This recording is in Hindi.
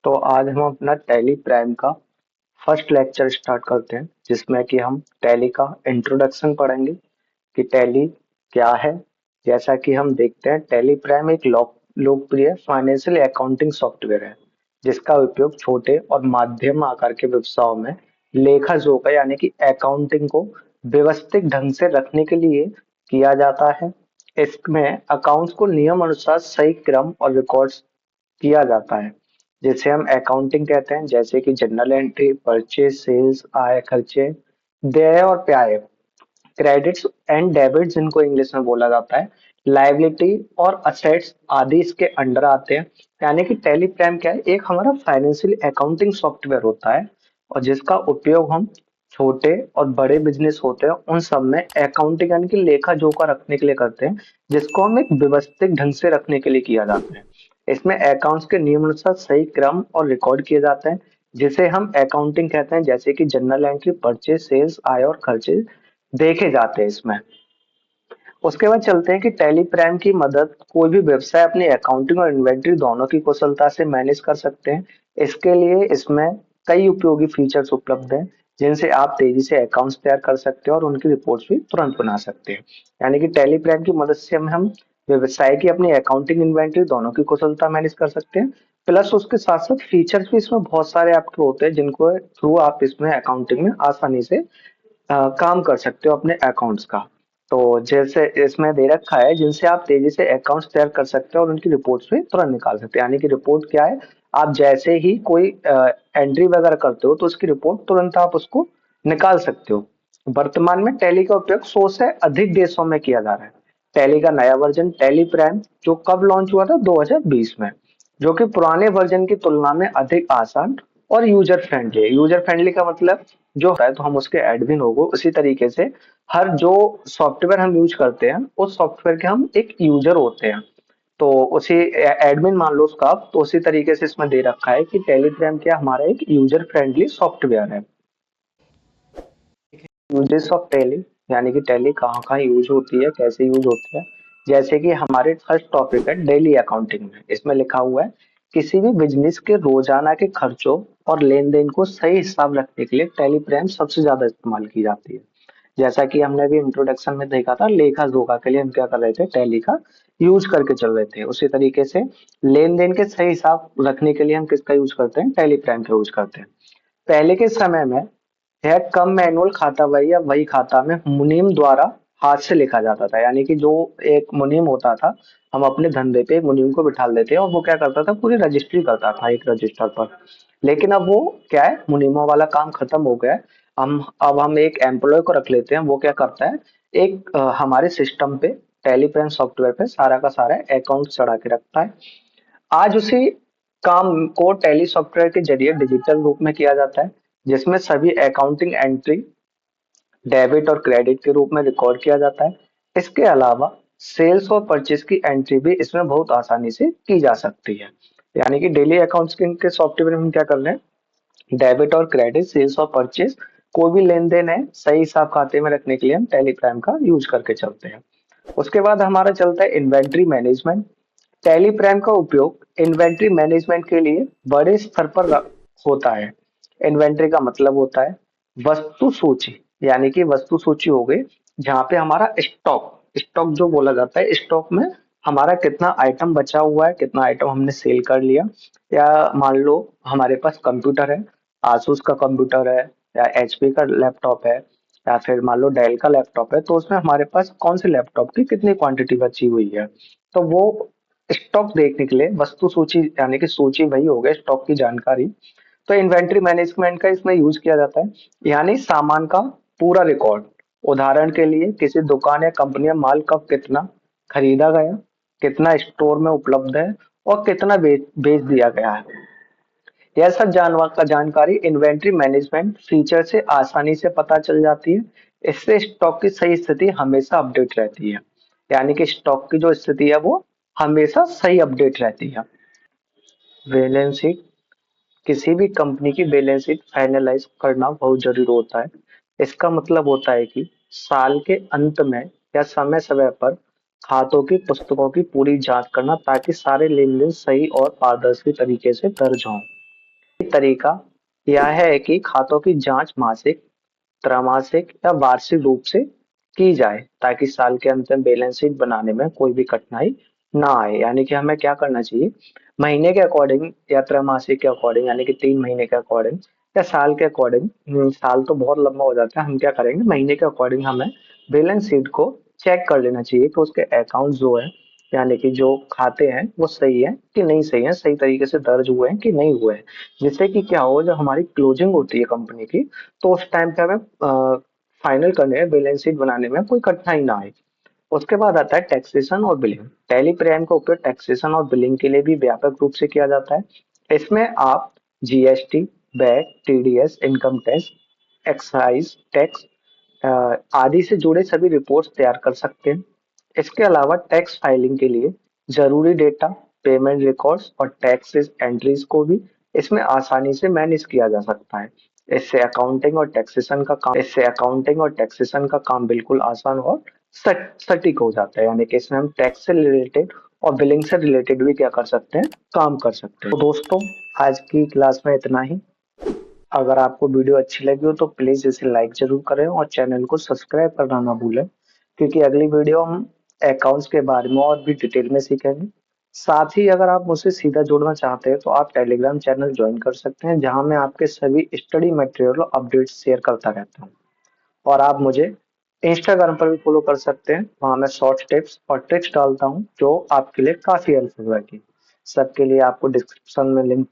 तो आज हम अपना टैली प्राइम का फर्स्ट लेक्चर स्टार्ट करते हैं, जिसमें कि हम टैली का इंट्रोडक्शन पढ़ेंगे कि टैली क्या है। जैसा कि हम देखते हैं, टैली प्राइम एक लोकप्रिय फाइनेंशियल अकाउंटिंग सॉफ्टवेयर है, जिसका उपयोग छोटे और मध्यम आकार के व्यवसायों में लेखा जोखा यानी कि अकाउंटिंग को व्यवस्थित ढंग से रखने के लिए किया जाता है। इसमें अकाउंट्स को नियम अनुसार सही क्रम और रिकॉर्ड्स किया जाता है, जिसे हम अकाउंटिंग कहते हैं। जैसे कि जनरल एंट्री, परचेज, सेल्स, आय खर्चे, देय और व्यय, क्रेडिट्स एंड डेबिट्स जिनको इंग्लिश में बोला जाता है, लायबिलिटी और असेट्स आदि इसके अंडर आते हैं। यानी कि टैली प्राइम क्या है, एक हमारा फाइनेंशियल अकाउंटिंग सॉफ्टवेयर होता है, और जिसका उपयोग हम छोटे और बड़े बिजनेस होते हैं उन सब में अकाउंटिंग यानी कि लेखा जोखा रखने के लिए करते हैं, जिसको हम एक व्यवस्थित ढंग से रखने के लिए किया जाता है। इसमें अकाउंट्स के नियमानुसार सही क्रम और रिकॉर्ड किए जाते हैं, जिसे हम अकाउंटिंग कहते हैं। जैसे कि जनरल एंट्री, परचेज, सेल्स, आय और खर्चे देखे जाते हैं इसमें। उसके बाद चलते हैं कि टैली प्राइम की मदद कोई भी व्यवसाय अपनी अकाउंटिंग और इन्वेंटरी दोनों की कुशलता से मैनेज कर सकते हैं। इसके लिए इसमें कई उपयोगी फीचर्स उपलब्ध हैं, जिनसे आप तेजी से अकाउंट्स तैयार कर सकते हैं और उनकी रिपोर्ट्स भी तुरंत बना सकते हैं। यानी कि टैली प्राइम की मदद से हम व्यवसाय की अपनी अकाउंटिंग इन्वेंटरी दोनों की कुशलता मैनेज कर सकते हैं। प्लस उसके साथ साथ फीचर्स भी इसमें बहुत सारे आपके होते हैं, जिनको थ्रू आप इसमें अकाउंटिंग में आसानी से काम कर सकते हो अपने अकाउंट्स का। तो जैसे इसमें दे रखा है, जिनसे आप तेजी से अकाउंट्स तैयार कर सकते हो और उनकी रिपोर्ट्स भी तुरंत निकाल सकते हो। यानी कि रिपोर्ट क्या है, आप जैसे ही कोई एंट्री वगैरह करते हो तो उसकी रिपोर्ट तुरंत आप उसको निकाल सकते हो। वर्तमान में टैली का उपयोग 100 से अधिक देशों में किया जा रहा है। टैली का नया वर्जन टैली प्राइम जो कब लॉन्च हुआ था, 2020 में, जो कि पुराने वर्जन की तुलना में अधिक आसान और यूजर फ्रेंडली है। यूजर फ्रेंडली का मतलब जो होता है, तो हम उसके एडमिन होगो, उसी तरीके से हर जो सॉफ्टवेयर हम यूज करते हैं उस सॉफ्टवेयर के हम एक यूजर होते हैं। तो उसी एडमिन मान लो उसका, तो उसी तरीके से इसमें दे रखा है कि टेलीग्राम क्या हमारा एक यूजर फ्रेंडली सॉफ्टवेयर है। यूजेस ऑफ टैली, यानी कि टैली कहाँ कहाँ यूज होती है, कैसे यूज होती है। जैसे कि हमारे फर्स्ट टॉपिक है डेली अकाउंटिंग में, इसमें लिखा हुआ है किसी भी बिजनेस के रोजाना के खर्चों और लेन देन को सही हिसाब रखने के लिए टैली प्राइम सबसे ज्यादा इस्तेमाल की जाती है। जैसा कि हमने भी इंट्रोडक्शन में देखा था, लेखा जोखा के लिए हम क्या कर रहे थे, टैली का यूज करके चल रहे थे। उसी तरीके से लेन देन के सही हिसाब रखने के लिए हम किसका यूज करते हैं, टैली प्राइम का यूज करते हैं। पहले के समय में यह कम मैनुअल खाता वही या वही खाता में मुनीम द्वारा हाथ से लिखा जाता था। यानी कि जो एक मुनीम होता था, हम अपने धंधे पे एक मुनीम को बिठा लेते हैं और वो क्या करता था, पूरी रजिस्ट्री करता था एक रजिस्टर पर। लेकिन अब वो क्या है, मुनीमों वाला काम खत्म हो गया है। अब हम एक एम्प्लॉय को रख लेते हैं, वो क्या करता है, एक हमारे सिस्टम पे टेलीप्रेम सॉफ्टवेयर पे सारा का सारा अकाउंट चढ़ा के रखता है। आज उसी काम को टैली सॉफ्टवेयर के जरिए डिजिटल रूप में किया जाता है, जिसमें सभी अकाउंटिंग एंट्री डेबिट और क्रेडिट के रूप में रिकॉर्ड किया जाता है। इसके अलावा सेल्स और परचेज की एंट्री भी इसमें बहुत आसानी से की जा सकती है। यानी कि डेली अकाउंटिंग के सॉफ्टवेयर में हम क्या कर रहे हैं, डेबिट और क्रेडिट, सेल्स और परचेज, कोई भी लेन देन है सही हिसाब खाते में रखने के लिए हम टैली प्राइम का यूज करके चलते हैं। उसके बाद हमारा चलता है इन्वेंट्री मैनेजमेंट। टैली प्राइम का उपयोग इन्वेंट्री मैनेजमेंट के लिए बड़े स्तर पर होता है। इन्वेंट्री का मतलब होता है वस्तु सूची, यानी कि वस्तु सूची हो गई जहाँ पे हमारा स्टॉक, स्टॉक जो बोला जाता है, स्टॉक में हमारा कितना आइटम बचा हुआ है, कितना आइटम हमने सेल कर लिया। या मान लो हमारे पास कंप्यूटर है, आसूस का कंप्यूटर है, या एचपी का लैपटॉप है, या फिर मान लो डेल का लैपटॉप है, तो उसमें हमारे पास कौन से लैपटॉप की कितनी क्वांटिटी बची हुई है। तो वो स्टॉक देखने के लिए वस्तु सूची, यानी कि सूची वही हो गया स्टॉक की जानकारी। तो इन्वेंट्री मैनेजमेंट का इसमें यूज किया जाता है, यानी सामान का पूरा रिकॉर्ड। उदाहरण के लिए किसी दुकान या कंपनी में माल कब कितना खरीदा गया, कितना स्टोर में उपलब्ध है और कितना बेच दिया गया है। यह सब जानकारी इन्वेंट्री मैनेजमेंट फीचर से आसानी से पता चल जाती है। इससे स्टॉक की सही स्थिति हमेशा अपडेट रहती है। यानी कि स्टॉक की जो स्थिति है वो हमेशा सही अपडेट रहती है। बैलेंस शीट, किसी भी कंपनी की बैलेंस शीट फाइनलाइज करना बहुत जरूरी होता है। इसका मतलब होता है कि साल के अंत में या समय समय पर खातों की पुस्तकों की पूरी जांच करना, ताकि सारे लेन देन सही और पारदर्शी तरीके से दर्ज हों। तरीका यह है कि खातों की जांच मासिक, त्रैमासिक या वार्षिक रूप से की जाए ताकि साल के अंत में बैलेंस शीट बनाने में कोई भी कठिनाई ना आए। यानी कि हमें क्या करना चाहिए, महीने के अकॉर्डिंग या त्रैमासिक के अकॉर्डिंग यानी कि 3 महीने के अकॉर्डिंग या साल के अकॉर्डिंग, साल तो बहुत लंबा हो जाता है, हम क्या करेंगे महीने के अकॉर्डिंग हमें बैलेंस शीट को चेक कर लेना चाहिए कि उसके अकाउंट जो है यानी कि जो खाते हैं वो सही है कि नहीं सही है, सही तरीके से दर्ज हुए हैं कि नहीं हुए हैं। जिससे कि क्या हो, जब हमारी क्लोजिंग होती है कंपनी की, तो उस टाइम पे हमें फाइनल करने में बैलेंस शीट बनाने में कोई कठिनाई ना आए। उसके बाद आता है टैक्सेशन और बिलिंग। टैली प्राइम का उपयोग टैक्सेशन और बिलिंग के लिए भी व्यापक रूप से किया जाता है। इसमें आप GST, VAT, TDS, income tax, excise tax आदि से जुड़े सभी रिपोर्ट्स तैयार कर सकते हैं। इसके अलावा टैक्स फाइलिंग के लिए जरूरी डेटा, पेमेंट रिकॉर्ड्स और टैक्सेस एंट्रीज को भी इसमें आसानी से मैनेज किया जा सकता है। इससे अकाउंटिंग और टैक्सेशन का काम बिल्कुल आसान और सटीक हो जाता है। यानी कि इसमें हम टैक्स से रिलेटेड और बिलिंग से रिलेटेड भी क्या कर सकते हैं, काम कर सकते हैं। तो दोस्तों, आज की क्लास में इतना ही। अगर आपको वीडियो अच्छी लगी हो तो प्लीज इसे लाइक जरूर करें और चैनल को सब्सक्राइब करना ना भूलें, क्योंकि अगली वीडियो हम अकाउंट्स के बारे में और भी डिटेल में सीखेंगे। साथ ही अगर आप मुझसे सीधा जुड़ना चाहते हैं तो आप टेलीग्राम चैनल ज्वाइन कर सकते हैं, जहां मैं आपके सभी स्टडी मटेरियल और अपडेट्स शेयर करता रहता हूँ। और आप मुझे इंस्टाग्राम पर भी फॉलो कर सकते हैं, वहां मैं शॉर्ट टिप्स और ट्रिक्स डालता हूँ जो आपके लिए काफी हेल्पफुल रहेगी। सबके लिए आपको डिस्क्रिप्शन में लिंक